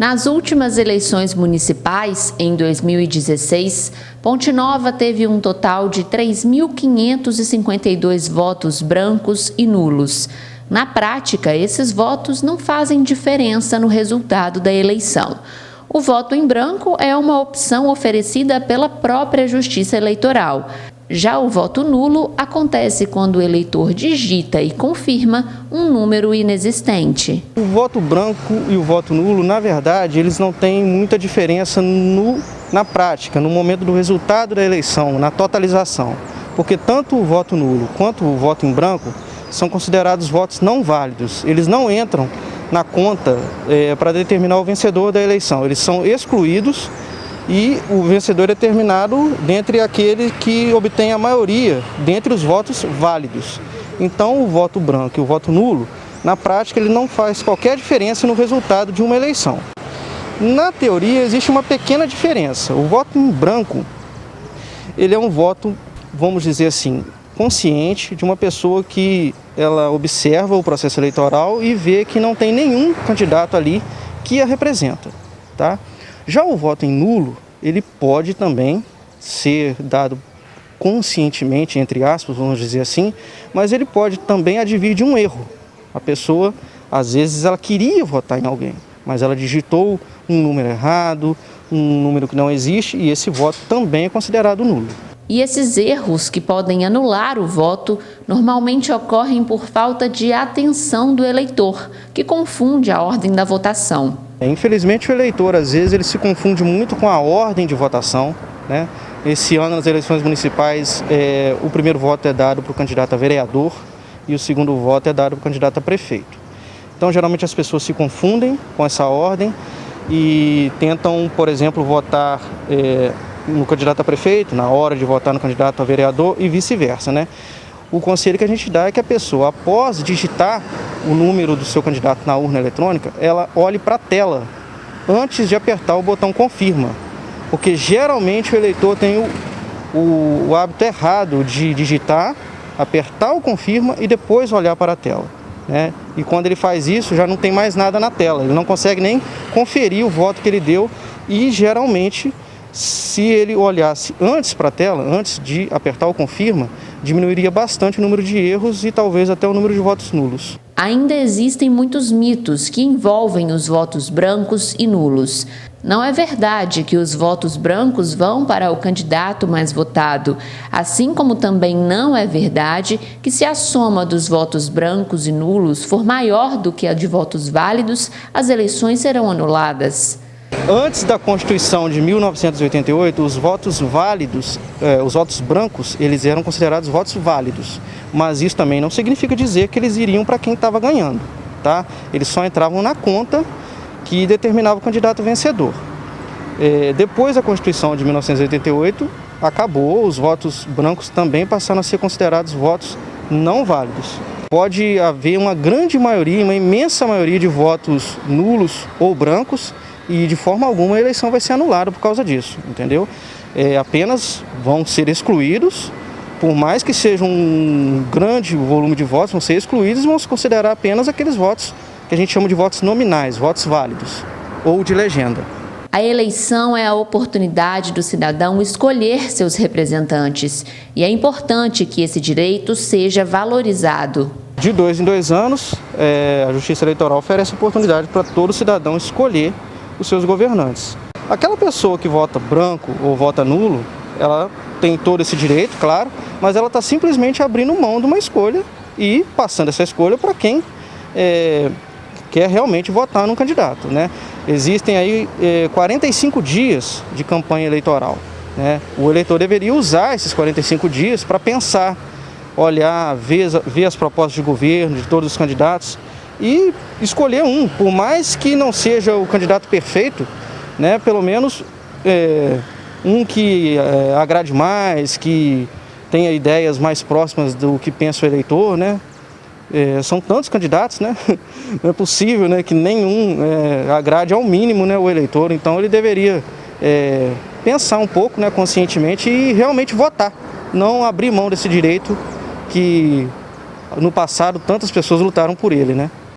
Nas últimas eleições municipais, em 2016, Ponte Nova teve um total de 3.552 votos brancos e nulos. Na prática, esses votos não fazem diferença no resultado da eleição. O voto em branco é uma opção oferecida pela própria Justiça Eleitoral. Já o voto nulo acontece quando o eleitor digita e confirma um número inexistente. O voto branco e o voto nulo, na verdade, eles não têm muita diferença na prática, no momento do resultado da eleição, na totalização. Porque tanto o voto nulo quanto o voto em branco são considerados votos não válidos. Eles não entram na conta para determinar o vencedor da eleição. Eles são excluídos e o vencedor é determinado dentre aquele que obtém a maioria dentre os votos válidos. Então, o voto branco e o voto nulo, na prática, ele não faz qualquer diferença no resultado de uma eleição. Na teoria, existe uma pequena diferença. O voto em branco, ele é um voto, vamos dizer assim, consciente de uma pessoa que ela observa o processo eleitoral e vê que não tem nenhum candidato ali que a representa, tá? Já o voto em nulo, ele pode também ser dado conscientemente, entre aspas, vamos dizer assim, mas ele pode também advir de um erro. A pessoa, às vezes, ela queria votar em alguém, mas ela digitou um número errado, um número que não existe, e esse voto também é considerado nulo. E esses erros que podem anular o voto normalmente ocorrem por falta de atenção do eleitor, que confunde a ordem da votação. Infelizmente, o eleitor, às vezes, ele se confunde muito com a ordem de votação, né? Esse ano, nas eleições municipais, o primeiro voto é dado para o candidato a vereador e o segundo voto é dado para o candidato a prefeito. Então, geralmente, as pessoas se confundem com essa ordem e tentam, por exemplo, votar no candidato a prefeito, na hora de votar no candidato a vereador e vice-versa, né? O conselho que a gente dá é que a pessoa, após digitar o número do seu candidato na urna eletrônica, ela olhe para a tela antes de apertar o botão confirma, porque geralmente o eleitor tem o hábito errado de digitar, apertar o confirma e depois olhar para a tela, né? E quando ele faz isso, já não tem mais nada na tela, ele não consegue nem conferir o voto que ele deu e geralmente, se ele olhasse antes para a tela, antes de apertar o confirma, diminuiria bastante o número de erros e talvez até o número de votos nulos. Ainda existem muitos mitos que envolvem os votos brancos e nulos. Não é verdade que os votos brancos vão para o candidato mais votado, assim como também não é verdade que se a soma dos votos brancos e nulos for maior do que a de votos válidos, as eleições serão anuladas. Antes da Constituição de 1988, os votos válidos, os votos brancos, eles eram considerados votos válidos. Mas isso também não significa dizer que eles iriam para quem estava ganhando, tá? Eles só entravam na conta que determinava o candidato vencedor. Depois da Constituição de 1988, acabou, os votos brancos também passaram a ser considerados votos não válidos. Pode haver uma grande maioria, uma imensa maioria de votos nulos ou brancos, e de forma alguma a eleição vai ser anulada por causa disso, entendeu? Apenas vão ser excluídos, por mais que seja um grande volume de votos, vão ser excluídos e vão se considerar apenas aqueles votos que a gente chama de votos nominais, votos válidos, ou de legenda. A eleição é a oportunidade do cidadão escolher seus representantes e é importante que esse direito seja valorizado. De 2 em 2 anos, a Justiça Eleitoral oferece oportunidade para todo cidadão escolher os seus governantes. Aquela pessoa que vota branco ou vota nulo, ela tem todo esse direito, claro, mas ela está simplesmente abrindo mão de uma escolha e passando essa escolha para quem quer realmente votar num candidato, né? Existem aí 45 dias de campanha eleitoral, né? O eleitor deveria usar esses 45 dias para pensar, olhar, ver as propostas de governo de todos os candidatos e escolher um, por mais que não seja o candidato perfeito, né? Pelo menos um que agrade mais, que tenha ideias mais próximas do que pensa o eleitor, né? São tantos candidatos, né? Não é possível, né, que nenhum agrade ao mínimo, né, o eleitor. Então ele deveria pensar um pouco, né, conscientemente e realmente votar, não abrir mão desse direito que no passado tantas pessoas lutaram por ele, né?